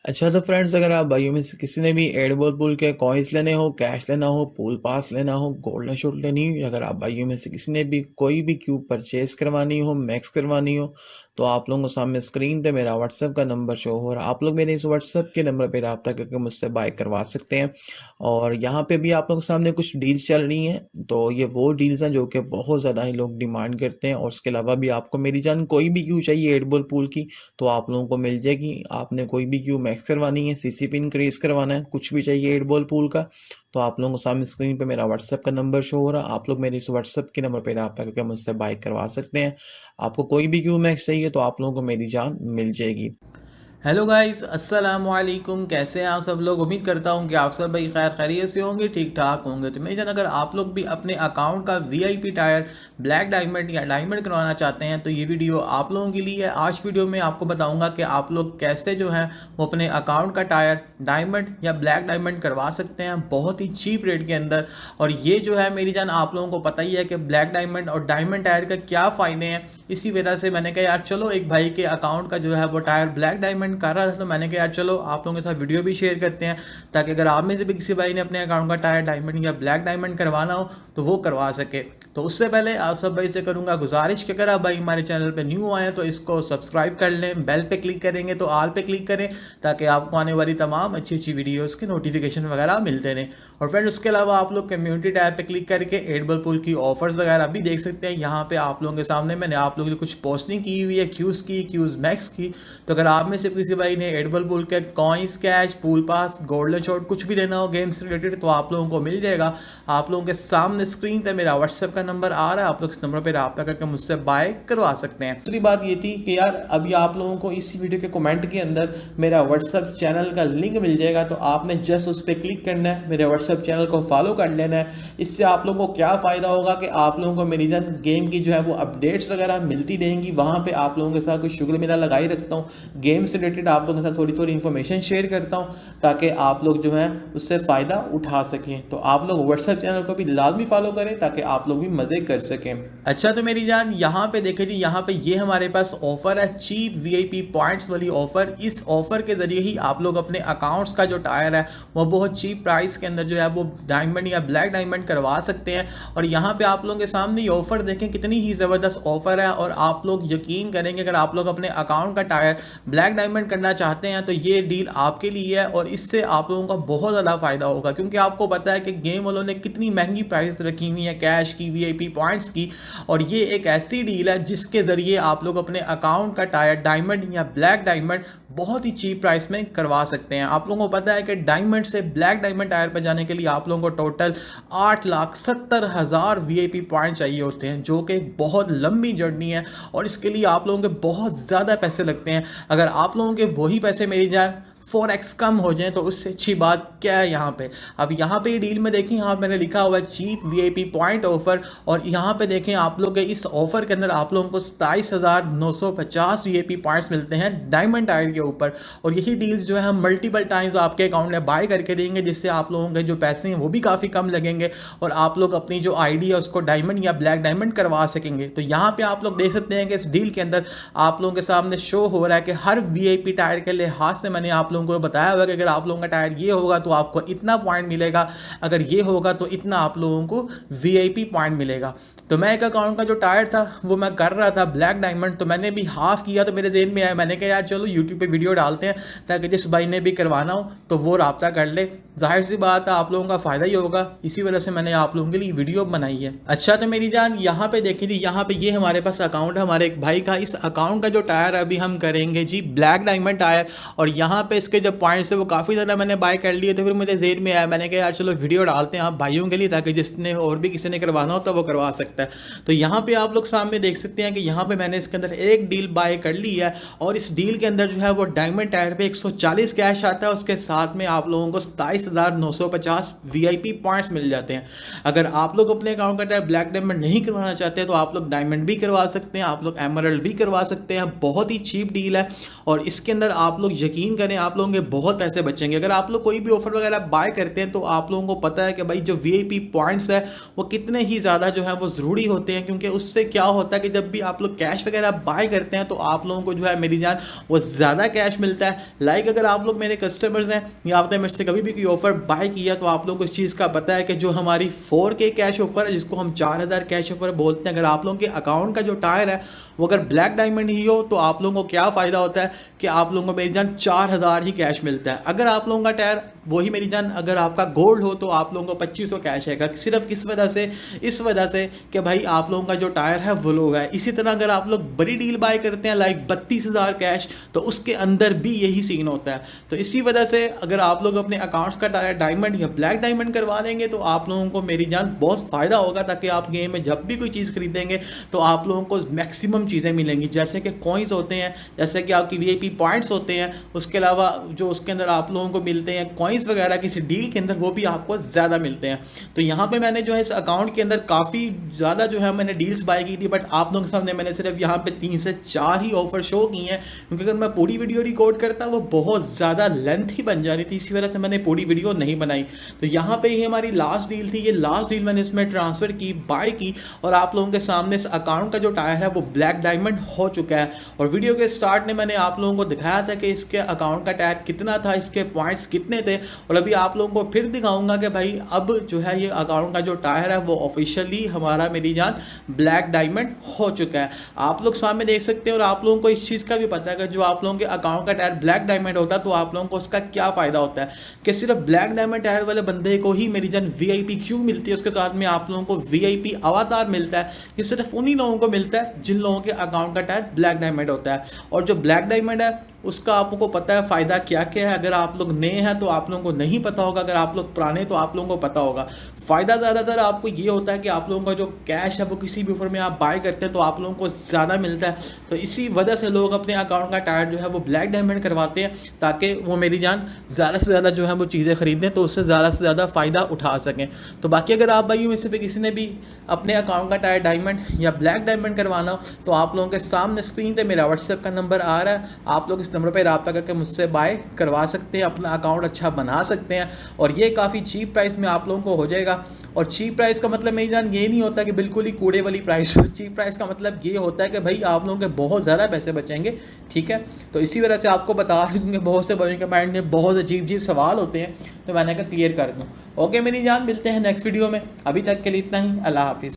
अच्छा तो फ्रेंड्स, अगर आप भाइयों में से किसी ने भी एडिबल पूल के कॉइन्स लेने हो, कैश लेना हो, पूल पास लेना हो, गोल्डन शूट लेनी हो, अगर आप भाइयों में से किसी ने भी कोई भी क्यूब परचेज करवानी हो, मैक्स करवानी हो, तो आप लोगों को सामने स्क्रीन पे मेरा व्हाट्सएप का नंबर शो हो रहा है। आप लोग मेरे इस व्हाट्सएप के नंबर पे रब्ता करके मुझसे बाय करवा सकते हैं। और यहाँ पे भी आप लोगों के सामने कुछ डील्स चल रही हैं, तो ये वो डील्स हैं जो कि बहुत ज़्यादा ही लोग डिमांड करते हैं। और उसके अलावा भी आपको मेरी जान कोई भी क्यू चाहिए एडिबल पूल की, तो आप लोगों को मिल जाएगी। आपने कोई भी क्यू मैक्स करवानी है, सीसीपी इंक्रीज करवाना है, कुछ भी चाहिए 8 बॉल पूल का, तो आप लोगों को सामने स्क्रीन पे मेरा व्हाट्सएप का नंबर शो हो रहा है। आप लोग मेरे इस व्हाट्सएप के नंबर पे रब्ता करके मुझसे बाय करवा सकते हैं। आपको कोई भी क्यू मैक्स चाहिए तो आप लोगों को मेरी जान मिल जाएगी। हेलो गाइस, अस्सलाम वालेकुम। कैसे हैं आप सब लोग? उम्मीद करता हूं कि आप सब भाई खैर खैरियत से होंगे, ठीक ठाक होंगे। तो मेरी जान, अगर आप लोग भी अपने अकाउंट का वीआईपी टायर ब्लैक डायमंड या डायमंड करवाना चाहते हैं तो ये वीडियो आप लोगों के लिए है। आज की वीडियो में आपको बताऊंगा कि आप लोग कैसे जो है वो अपने अकाउंट का टायर डायमंड या ब्लैक डायमंड करवा सकते हैं बहुत ही चीप रेट के अंदर। और ये जो है मेरी जान, आप लोगों को पता ही है कि ब्लैक डायमंड और डायमंड टायर का क्या फ़ायदे हैं। इसी वजह से मैंने कहा यार चलो, एक भाई के अकाउंट का जो है वो टायर ब्लैक डायमंड कर रहा था, तो मैंने कहा यार चलो आप लोगों के साथ वीडियो भी शेयर करते हैं, ताकि अगर आप में से भी किसी भाई ने अपने अकाउंट का टायर डायमंड या ब्लैक डायमंड करवाना हो तो वो करवा सके। तो उससे पहले आप सब भाई से करूंगा गुजारिश कि अगर आप भाई हमारे चैनल पे न्यू आए तो इसको सब्सक्राइब कर लें, बेल पे क्लिक करेंगे तो ऑल पे क्लिक करें, ताकि आपको आने वाली तमाम अच्छी अच्छी वीडियोस के नोटिफिकेशन वगैरह मिलते रहें। और फ्रेंड, उसके अलावा आप लोग कम्युनिटी टैब पे क्लिक करके एडिबल पूल की ऑफर्स वगैरह भी देख सकते हैं। यहाँ पे आप लोगों के सामने मैंने आप लोगों के लिए कुछ पोस्टिंग की हुई है, क्यूज़ मैक्स की। तो अगर आप में से किसी भाई ने एडिबल पूल के कॉइन्स, कैश, पूल पास, गोल्डन शॉट कुछ भी लेना हो गेम से रिलेटेड तो आप लोगों को मिल जाएगा। आप लोगों के सामने स्क्रीन पे मेरा व्हाट्सएप का नंबर आ रहा है, आप लोग इस नंबर पर रब्ता करके मुझसे बाय करवा सकते हैं। दूसरी बात ये थी कि यार अभी आप लोगों को इस वीडियो के कमेंट के अंदर मेरा व्हाट्सएप चैनल का लिंक मिल जाएगा, तो आपने जस्ट उस पर क्लिक करना है, मेरे व्हाट्सएप चैनल को फॉलो कर लेना है। इससे आप लोगों को क्या फ़ायदा होगा कि आप लोगों को मेरी जन गेम की जो है वो अपडेट्स वगैरह मिलती रहेंगी। वहाँ पे आप लोगों के साथ कुछ शुगर मेला लगाई रखता हूँ, गेम से रिलेटेड आप लोगों के साथ थोड़ी थोड़ी इन्फॉर्मेशन शेयर करता हूँ, ताकि आप लोग जो है उससे फ़ायदा उठा सकें। तो आप लोग व्हाट्सएप चैनल को भी लाजमी फॉलो करें ताकि आप लोग भी मज़े कर सकें। अच्छा तो मेरी जान, यहाँ पे देखें जी, यहाँ पे ये हमारे पास ऑफर है चीप वीआईपी पॉइंट्स वाली ऑफर। इस ऑफर के ज़रिए ही आप लोग अपने अकाउंट्स का जो टायर है वो बहुत चीप प्राइस के अंदर जो है वो डायमंड या ब्लैक डायमंड करवा सकते हैं। और यहाँ पे आप लोगों के सामने ये ऑफर देखें, कितनी ही ज़बरदस्त ऑफर है। और आप लोग यकीन करेंगे, अगर आप लोग अपने अकाउंट का टायर ब्लैक डायमंड करना चाहते हैं तो ये डील आपके लिए है। और इससे आप लोगों का बहुत ज़्यादा फ़ायदा होगा, क्योंकि आपको पता है कि गेम वालों ने कितनी महंगी प्राइस रखी हुई है कैश की, वीआईपी पॉइंट्स की। और ये एक ऐसी डील है जिसके ज़रिए आप लोग अपने अकाउंट का टायर डायमंड या ब्लैक डायमंड बहुत ही चीप प्राइस में करवा सकते हैं। आप लोगों को पता है कि डायमंड से ब्लैक डायमंड टायर पर जाने के लिए आप लोगों को टोटल 8,70,000 वीआईपी पॉइंट चाहिए होते हैं, जो कि एक बहुत लंबी जर्नी है। और इसके लिए आप लोगों के बहुत ज़्यादा पैसे लगते हैं। अगर आप लोगों के वही पैसे मेरी जान 4x कम हो जाए तो उससे अच्छी बात क्या है यहाँ पे। अब यहाँ पे डील में देखें, यहाँ मैंने लिखा हुआ है चीप वीआईपी पॉइंट ऑफर। और यहाँ पे देखें आप लोग, इस ऑफर के अंदर आप लोगों को 27,950 वीआईपी पॉइंट्स मिलते हैं डायमंड टायर के ऊपर। और यही डील्स जो है हम मल्टीपल टाइम्स आपके अकाउंट में बाय करके देंगे, जिससे आप लोगों के जो पैसे हैं वो भी काफ़ी कम लगेंगे और आप लोग अपनी जो आईडी है उसको डायमंड या ब्लैक डायमंड करवा सकेंगे। तो यहाँ पे आप लोग देख सकते हैं कि इस डील के अंदर आप लोगों के सामने शो हो रहा है कि हर वीआईपी टायर के लिहाज से मैंने आप लोगों को बताया हुआ कि अगर आप लोगों का टायर ये होगा तो आपको इतना पॉइंट मिलेगा, अगर ये होगा तो इतना आप लोगों को वीआईपी पॉइंट मिलेगा। तो मैं एक अकाउंट का जो टायर था वो मैं कर रहा था ब्लैक डायमंड, तो मैंने भी हाफ किया तो मेरे जेहन में आया, मैंने कहा यार चलो यूट्यूब पे वीडियो डालते हैं ताकि जिस भाई ने भी करवाना हो तो वो रब्ता कर ले। जाहिर सी बात है आप लोगों का फ़ायदा ही होगा, इसी वजह से मैंने आप लोगों के लिए वीडियो बनाई है। अच्छा तो मेरी जान, यहाँ पे देखिए जी, यहाँ पे ये हमारे पास अकाउंट है हमारे एक भाई का। इस अकाउंट का जो टायर अभी हम करेंगे जी ब्लैक डायमंड टायर। और यहाँ पे इसके जो पॉइंट्स है वो काफ़ी ज़्यादा मैंने बाय कर लिए, तो फिर मुझे जेहन में आया, मैंने कहा यार चलो वीडियो डालते हैं आप भाइयों के लिए, ताकि जिसने और भी किसी ने करवाना हो तो वो करवा सकता है। तो यहाँ पे आप लोग सामने देख सकते हैं कि यहाँ पे मैंने इसके अंदर एक डील बाय कर ली है। और इस डील के अंदर जो है वो डायमंड टायर पे 140 कैश आता है, उसके साथ में आप लोगों को 27,950 वीआईपी पॉइंट्स मिल जाते हैं। अगर आप लोग अपने अकाउंट का टायर ब्लैक डायमंड नहीं करवाना चाहते तो आप लोग डायमंड भी करवा सकते हैं, आप लोग एमरल्ड भी करवा सकते हैं। बहुत ही चीप डील है। और इसके अंदर आप लोग यकीन करें, आप आप लोगों के बहुत पैसे बचेंगे। अगर आप लोग कोई भी ऑफर वगैरह बाय करते हैं तो आप लोगों को पता है कि भाई जो वीआईपी पॉइंट्स है वो कितने ही ज़्यादा जो है वो ज़रूरी होते हैं, क्योंकि उससे क्या होता है कि जब भी आप लोग कैश वगैरह बाय करते हैं तो आप लोगों को जो है मेरी जान वो ज़्यादा कैश मिलता है। लाइक अगर आप लोग मेरे कस्टमर्स हैं या आपने मेरे से कभी भी कोई ऑफर बाय किया तो आप लोगों को इस चीज़ का पता है कि जो हमारी 4K कैश ऑफर है, जिसको हम 4000 कैश ऑफर बोलते हैं, अगर आप लोगों के अकाउंट का जो टायर है वो अगर ब्लैक डायमंड ही हो तो आप लोगों को क्या फ़ायदा होता है कि आप लोगों को मेरी जान 4000 ही कैश मिलता है। अगर आप लोगों का टायर वही मेरी जान अगर आपका गोल्ड हो तो आप लोगों को 2500 कैश आएगा। सिर्फ किस वजह से, इस वजह से कि भाई आप लोगों का जो टायर है वो लो है। इसी तरह अगर आप लोग बड़ी डील बाय करते हैं लाइक 32000 कैश, तो उसके अंदर भी यही सीन होता है। तो इसी वजह से अगर आप लोग अपने अकाउंट्स का टायर डायमंड या ब्लैक डायमंड करवा लेंगे तो आप लोगों को मेरी जान बहुत फ़ायदा होगा, ताकि आप गेम में जब भी कोई चीज़ खरीदेंगे तो आप लोगों को मैक्सिमम चीज़ें मिलेंगी, जैसे कि कॉइन्स होते हैं, जैसे कि आपकी वीआईपी पॉइंट्स होते हैं, उसके अलावा जो उसके अंदर आप लोगों को मिलते हैं कॉइन्स वगैरह किसी डील के अंदर, वो भी आपको ज़्यादा मिलते हैं। तो यहाँ पे मैंने जो है इस अकाउंट के अंदर काफ़ी ज़्यादा जो है मैंने डील्स बाय की थी, बट आप लोगों के सामने मैंने सिर्फ यहाँ पे 3 से 4 ही ऑफर शो की हैं, क्योंकि अगर मैं पूरी वीडियो रिकॉर्ड करता वो बहुत ज़्यादा लेंथ ही बन जानी थी, इसी वजह से मैंने पूरी वीडियो नहीं बनाई। तो यहाँ पे ही हमारी लास्ट डील थी, ये लास्ट डील मैंने इसमें ट्रांसफ़र की, बाय की, और आप लोगों के सामने इस अकाउंट का जो टायर है वो ब्लैक डायमंड हो चुका है। और वीडियो के स्टार्ट में मैंने आप लोगों को दिखाया था कि इसके अकाउंट का टायर कितना था, इसके पॉइंट्स कितने थे, और अभी आप लोगों को फिर दिखाऊंगा कि भाई अब जो है ये अकाउंट का जो टायर है वो ऑफिशियली हमारा मेरी जान ब्लैक डायमंड हो चुका है। आप लोग सामने देख सकते हैं, और आप लोगों को इस चीज़ का भी पता है कि जो आप लोगों के अकाउंट का टायर ब्लैक डायमंड होता है तो आप लोगों को उसका क्या फ़ायदा होता है कि सिर्फ ब्लैक डायमंड टायर वाले बंदे को ही मेरी जान वीआईपी क्यों मिलती है, उसके साथ में आप लोगों को वीआईपी अवतार मिलता है। ये सिर्फ उन्हीं लोगों को मिलता है जिन लोगों के अकाउंट का टायर ब्लैक डायमंड होता है। और जो ब्लैक डायमंड है उसका आपको पता है फ़ायदा क्या क्या है। अगर आप लोग नए हैं तो आप लोगों को नहीं पता होगा, अगर आप लोग पुराने तो आप लोगों को पता होगा। फ़ायदा ज़्यादातर आपको ये होता है कि आप लोगों का जो कैश है वो किसी भी ऑफर में आप बाय करते हैं तो आप लोगों को ज़्यादा मिलता है। तो इसी वजह से लोग अपने अकाउंट का टायर जो है वो ब्लैक डायमंड करवाते हैं, ताकि वो मेरी जान ज़्यादा से ज़्यादा जो है वो चीज़ें खरीदें तो उससे ज़्यादा से ज़्यादा फ़ायदा उठा सकें। तो बाकी अगर आप भाइयों में से भी किसी ने भी अपने अकाउंट का टायर डायमंड या ब्लैक डायमंड करवाना हो तो आप लोगों के सामने स्क्रीन पे मेरा व्हाट्सएप का नंबर आ रहा है, आप लोग इस नंबर पर रब्ता करके मुझसे बाय करवा सकते हैं, अपना अकाउंट अच्छा बना सकते हैं। और ये काफ़ी चीप प्राइस में आप लोगों को हो जाएगा। और चीप प्राइस का मतलब मेरी जान ये नहीं होता कि बिल्कुल ही कूड़े वाली प्राइस हो। चीप प्राइस का मतलब ये होता है कि भाई आप लोगों के बहुत ज़्यादा पैसे बचेंगे, ठीक है। तो इसी वजह से आपको बता रही हूँ कि बहुत से बच्चों के माइंड में बहुत अजीब सवाल होते हैं, तो मैंने कहा क्लियर कर दूँ। ओके मेरी जान, मिलते हैं नेक्स्ट वीडियो में, अभी तक के लिए इतना ही, अल्लाह हाफिज़।